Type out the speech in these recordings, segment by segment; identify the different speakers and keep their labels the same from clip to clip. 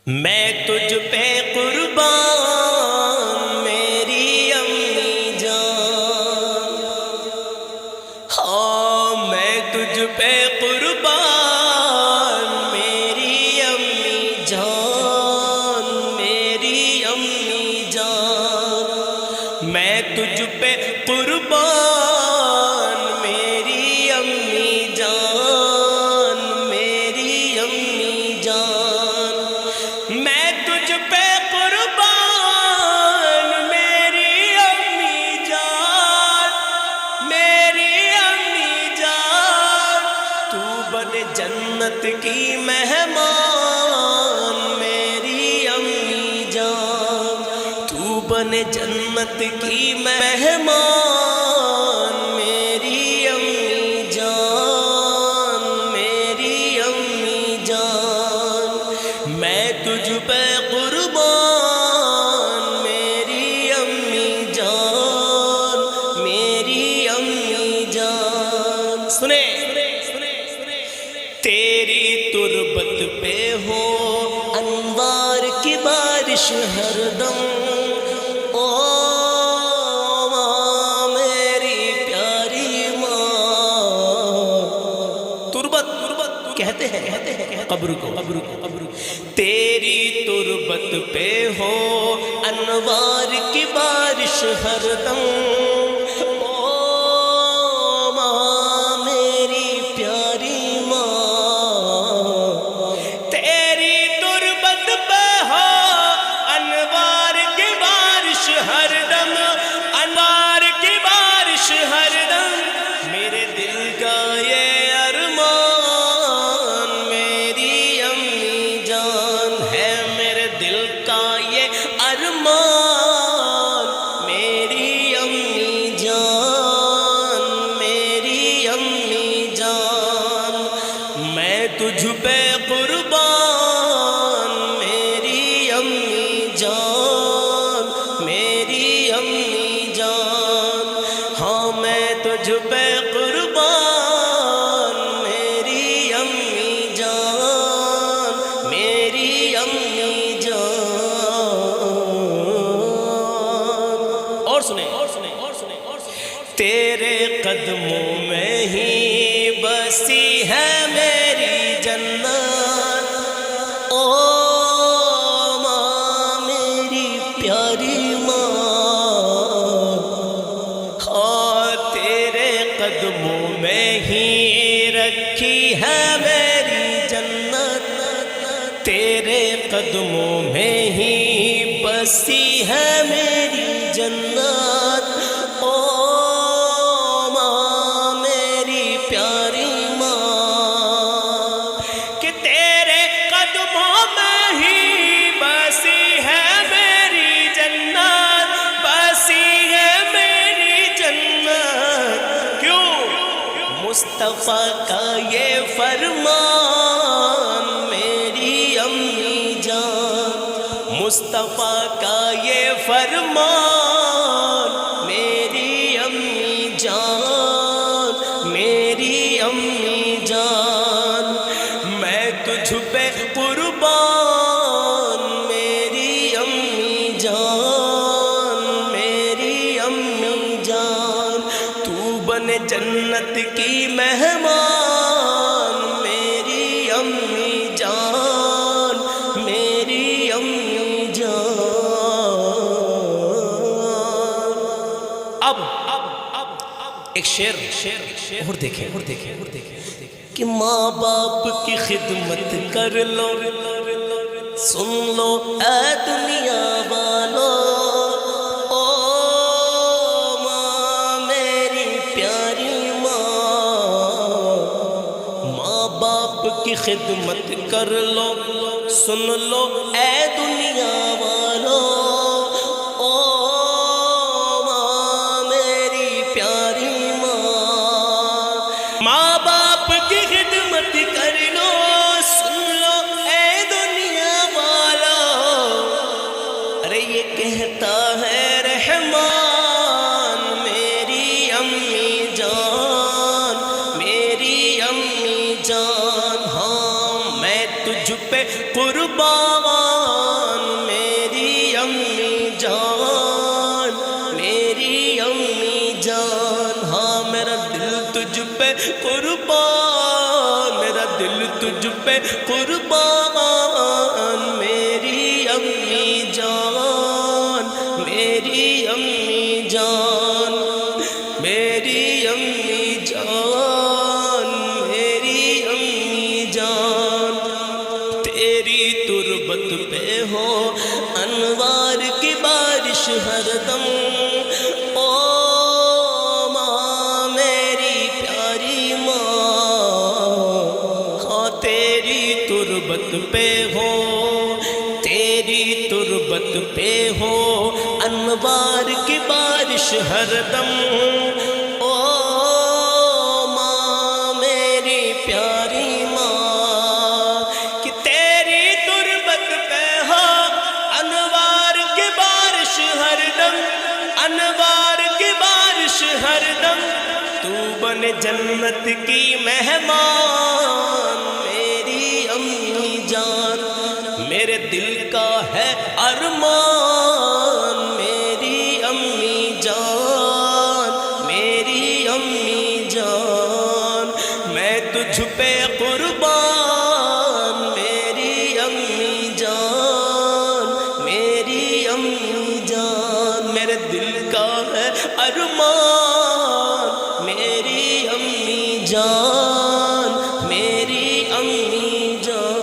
Speaker 1: میں تجھ پہ قربان میری امی جان، ہاں میں تجھ پہ قربان میری امی جان، میری امی جان، میں تجھ پہ قربان میری امی جان، میری امی جان، میں تجھ پہ قربان میری امی جان، میری امی جان، تو بن جنت کی مہمان میری امی جان، تو بن جنت کی مہمان میری امی جان، میری امی جان، میں تجھ پہ قربان میری امی جان، میری امی جان۔ سنے تیری تربت پہ ہو انوار کی بارش ہر دم، او ماں میری پیاری ماں، تربت کہتے ہیں قبر کو، تیری تربت پہ ہو انوار کی بارش ہر دم، او ماں میری پیاری ماں، تیری تربت پہ ہو انوار کی بارش ہر دم، انوار کی بارش ہر دم، میرے دل کا یہ ارمان میری امی جان ہے، میرے دل کا یہ ارمان میری امی جان، میری امی جان، میں تجھ پہ قربان میری امی جان، میری امی جان، ہاں میں تجھ پہ قربان میری امی جان، میری امی جان۔ اور سنیں تیرے قدموں میں ہی بسی ہے میری جنت، او ماں میری پیاری ماں، ہاں تیرے قدموں میں ہی رکھی ہے میری جنت، تیرے قدموں میں ہی بسی ہے میری جنت، او ماں میری پیاری ماں، کہ تیرے قدموں میں ہی بسی ہے میری جنت، بسی ہے میری جنت، کیوں؟ مصطفیٰ کا یہ فرمان میری امی جان، مصطفیٰ کا یہ فرمان میری امی جان، میری امی جان، میں تجھ پہ قربان میری امی جان، میری امی جان، تو بن جنت کی مہمان میری امی جان، میری امی جان۔ اب ایک شعر اور دیکھیں کہ ماں باپ کی خدمت کر لو، سن لو اے دنیا والو، او ماں میری پیاری ماں، ماں باپ کی خدمت کر لو، سن لو اے دنیا والو، او ماں میری پیاری ماں، ماں باپ کی خدمت کر لو، سن لو اے دنیا والو، ارے یہ کہتا ہے رحمان میری امی جان، میری امی جان، ہاں میں تجھ پہ قربان پہ قربان میری امی جان، میری امی جان، میری امی جان، میری امی جان، تیری تربت پہ ہو انوار کی بارش ہر دم، او ماں میری پیاری ماں، ہاں تیری تربت پہ ہو، تیری تربت پہ ہو انوار کی بارش ہر دم، او ماں میری پیاری ماں، کہ تیری تربت پہ ہو انوار کی بارش ہر دم، انوار کی بارش ہر دم، تو بن جنت کی مہمان میری امی جان، میرے دل کا ہے ارمان میری امی جان، میری امی جان، میں تجھ پہ قربان میری امی جان، میری امی جان، میرے دل کا ہے ارمان میری امی جان، میری امی جان۔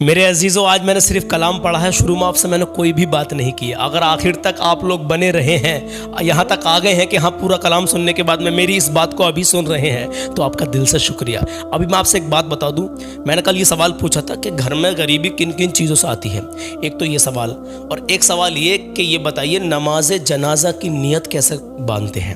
Speaker 1: میرے عزیزو، آج میں نے صرف کلام پڑھا ہے، شروع میں آپ سے میں نے کوئی بھی بات نہیں کی۔ اگر آخر تک آپ لوگ بنے رہے ہیں، یہاں تک آ گئے ہیں کہ ہاں پورا کلام سننے کے بعد میں میری اس بات کو ابھی سن رہے ہیں، تو آپ کا دل سے شکریہ۔ ابھی میں آپ سے ایک بات بتا دوں، میں نے کل یہ سوال پوچھا تھا کہ گھر میں غریبی کن کن چیزوں سے آتی ہے۔ ایک تو یہ سوال، اور ایک سوال یہ کہ یہ بتائیے نماز جنازہ کی نیت کیسے باندھتے ہیں۔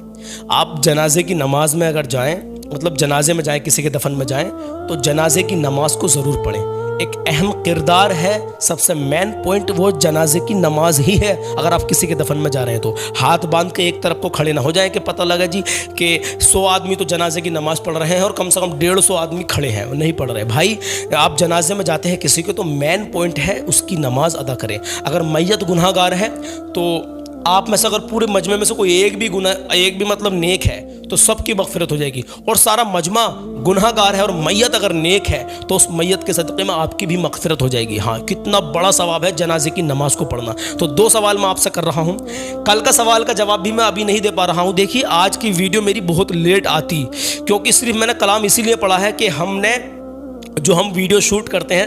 Speaker 1: آپ جنازے کی نماز میں اگر جائیں، مطلب جنازے میں جائیں، کسی کے دفن میں جائیں، تو جنازے کی نماز کو ضرور پڑھیں۔ ایک اہم کردار ہے، سب سے مین پوائنٹ وہ جنازے کی نماز ہی ہے۔ اگر آپ کسی کے دفن میں جا رہے ہیں تو ہاتھ باندھ کے ایک طرف کو کھڑے نہ ہو جائیں کہ پتہ لگا جی کہ 100 آدمی تو جنازے کی نماز پڑھ رہے ہیں اور کم سے کم 150 آدمی کھڑے ہیں، نہیں پڑھ رہے۔ بھائی آپ جنازے میں جاتے ہیں کسی کے، تو مین پوائنٹ ہے اس کی نماز ادا کریں۔ اگر میت گناہ گار ہے تو آپ میں سے اگر پورے مجمع میں سے کوئی ایک بھی مطلب نیک ہے تو سب کی مغفرت ہو جائے گی، اور سارا مجمع گناہ گار ہے اور میت اگر نیک ہے تو اس میت کے صدقے میں آپ کی بھی مغفرت ہو جائے گی۔ ہاں کتنا بڑا ثواب ہے جنازے کی نماز کو پڑھنا۔ تو 2 سوال میں آپ سے کر رہا ہوں، کل کا سوال کا جواب بھی میں ابھی نہیں دے پا رہا ہوں۔ دیکھیے آج کی ویڈیو میری بہت لیٹ آتی، کیونکہ صرف میں نے کلام اسی لیے پڑھا ہے کہ ہم ویڈیو شوٹ کرتے ہیں،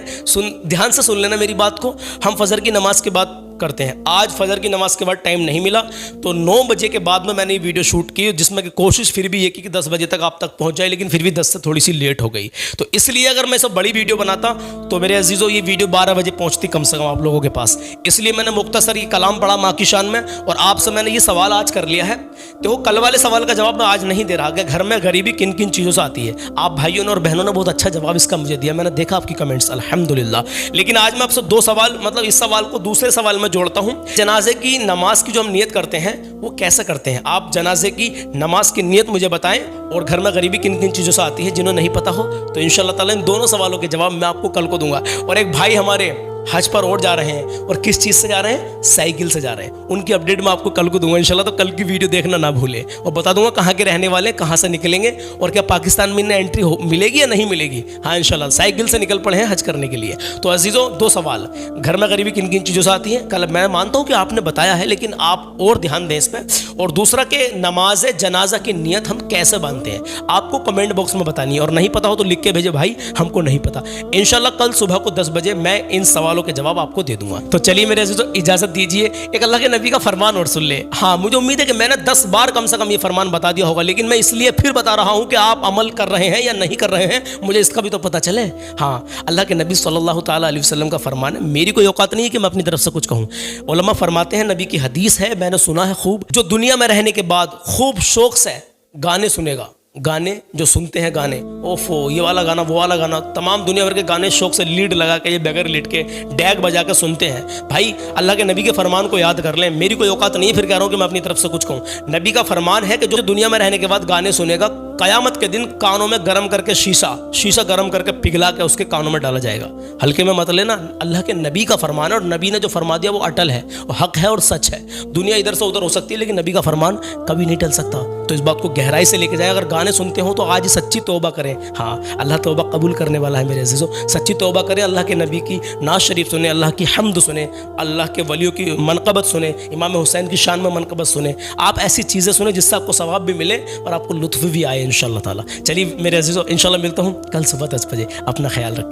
Speaker 1: دھیان سے سن لینا میری بات کو، ہم فجر کی نماز کے بعد کرتے ہیں۔ آج فجر کی نماز کے بعد ٹائم نہیں ملا، تو 9 بجے کے بعد میں نے یہ ویڈیو شوٹ کی، جس میں کہ کوشش پھر بھی یہ کی کہ 10 بجے تک آپ تک پہنچ جائے، لیکن پھر بھی 10 سے تھوڑی سی لیٹ ہو گئی۔ تو اس لیے اگر میں بڑی ویڈیو بناتا تو میرے عزیزوں یہ ویڈیو 12 بجے پہنچتی کم سے کم آپ لوگوں کے پاس۔ اس لیے میں نے مختصر یہ کلام پڑھا ماں کی شان میں، اور آپ سے میں نے یہ سوال آج کر لیا ہے۔ تو کل والے سوال کا جواب میں آج نہیں دے رہا کہ گھر میں غریبی کن کن چیزوں سے آتی ہے۔ آپ بھائیوں نے اور بہنوں نے بہت اچھا جواب اس کا مجھے دیا، میں نے دیکھا آپ کی کمنٹس، الحمدللہ۔ لیکن آج میں آپ سے 2 سوال، مطلب اس سوال کو دوسرے سوال میں جوڑتا ہوں۔ جنازے کی نماز کی جو ہم نیت کرتے ہیں وہ کیسے کرتے ہیں؟ آپ جنازے کی نماز کی نیت مجھے بتائیں، اور گھر میں غریبی کن کن چیزوں سے آتی ہے، جنہوں نہیں پتا ہو تو انشاءاللہ تعالی ان دونوں سوالوں کے جواب میں آپ کو کل کو دوں گا۔ اور ایک بھائی ہمارے حج پر اور جا رہے ہیں، اور کس چیز سے جا رہے ہیں؟ سائیکل سے جا رہے ہیں، ان کی اپڈیٹ میں آپ کو کل کو دوں گا انشاءاللہ۔ تو کل کی ویڈیو دیکھنا نہ بھولیں، اور بتا دوں گا کہاں کے رہنے والے، کہاں سے نکلیں گے، اور کیا پاکستان میں انہیں انٹری ملے گی یا نہیں ملے گی۔ ہاں انشاءاللہ سائیکل سے نکل پڑے ہیں حج کرنے کے لیے۔ تو عزیزوں 2 سوال، گھر میں غریبی کن کن چیزوں سے آتی ہے؟ کل میں مانتا ہوں کہ آپ نے بتایا ہے، لیکن آپ اور دھیان دیں اس پہ۔ اور دوسرا کہ نماز جنازہ کی نیت ہم کیسے باندھتے ہیں، آپ کو کمنٹ باکس میں بتانی ہے، اور نہیں پتا ہو تو لکھ کے بھیجے بھائی ہم کو نہیں پتا۔ انشاءاللہ کل صبح کو 10 بجے میں ان سوالوں کے جواب آپ کو دے دوں گا۔ تو چلیے میرے عزیزو اجازت دیجیے ایک اللہ کے نبی کا فرمان اور سن لے۔ ہاں مجھے امید ہے کہ میں نے 10 بار کم سے کم یہ فرمان بتا دیا ہوگا، لیکن میں اس لیے پھر بتا رہا ہوں کہ آپ عمل کر رہے ہیں یا نہیں کر رہے ہیں، مجھے اس کا بھی تو پتہ چلے۔ ہاں اللہ کے نبی صلی اللہ تعالیٰ علیہ وسلم کا فرمان ہے، میری کوئی اوقات نہیں ہے کہ میں اپنی طرف سے کچھ کہوں۔ علماء فرماتے ہیں، نبی کی حدیث ہے، میں نے سنا ہے خوب، جو دنیا میں رہنے کے بعد خوب شوق سے گانے سنے گا، گانے جو سنتے ہیں گانے، اوفو یہ والا گانا وہ والا گانا، تمام دنیا بھر کے گانے شوق سے لیڈ لگا کے، یہ بغیر لیڈ کے ڈیگ بجا کے سنتے ہیں، بھائی اللہ کے نبی کے فرمان کو یاد کر لیں۔ میری کوئی اوقات نہیں ہے پھر کہہ رہا ہوں کہ میں اپنی طرف سے کچھ کہوں۔ نبی کا فرمان ہے کہ جو دنیا میں رہنے کے بعد گانے سنے گا، قیامت کے دن کانوں میں گرم کر کے شیشہ گرم کر کے پگھلا کے اس کے کانوں میں ڈالا جائے گا. ہلکے میں مت لینا, اللہ کے نبی کا فرمان ہے, اور نبی نے جو فرما دیا وہ اٹل ہے, وہ حق ہے اور سچ ہے. دنیا ادھر سے ادھر ہو سکتی ہے لیکن نبی کا فرمان کبھی نہیں ٹل سکتا. تو اس بات کو گہرائی سے لے کے جائیں. اگر گانے سنتے ہوں تو آج سچی توبہ کریں. ہاں, اللہ توبہ قبول کرنے والا ہے میرے عزیزو. سچی توبہ کریں, اللہ کے نبی کی نعت شریف سنیں, اللہ کی حمد سنیں, اللہ کے ولیوں کی منقبت سنیں, امام حسین کی شان میں منقبت سنیں. آپ ایسی چیزیں سنیں جس سے آپ کو ثواب بھی ملے اور آپ کو لطف بھی آئے انشاءاللہ تعالی. چلیے میرے عزیزو, انشاءاللہ ملتا ہوں کل صبح 10 بجے. اپنا خیال رکھیں.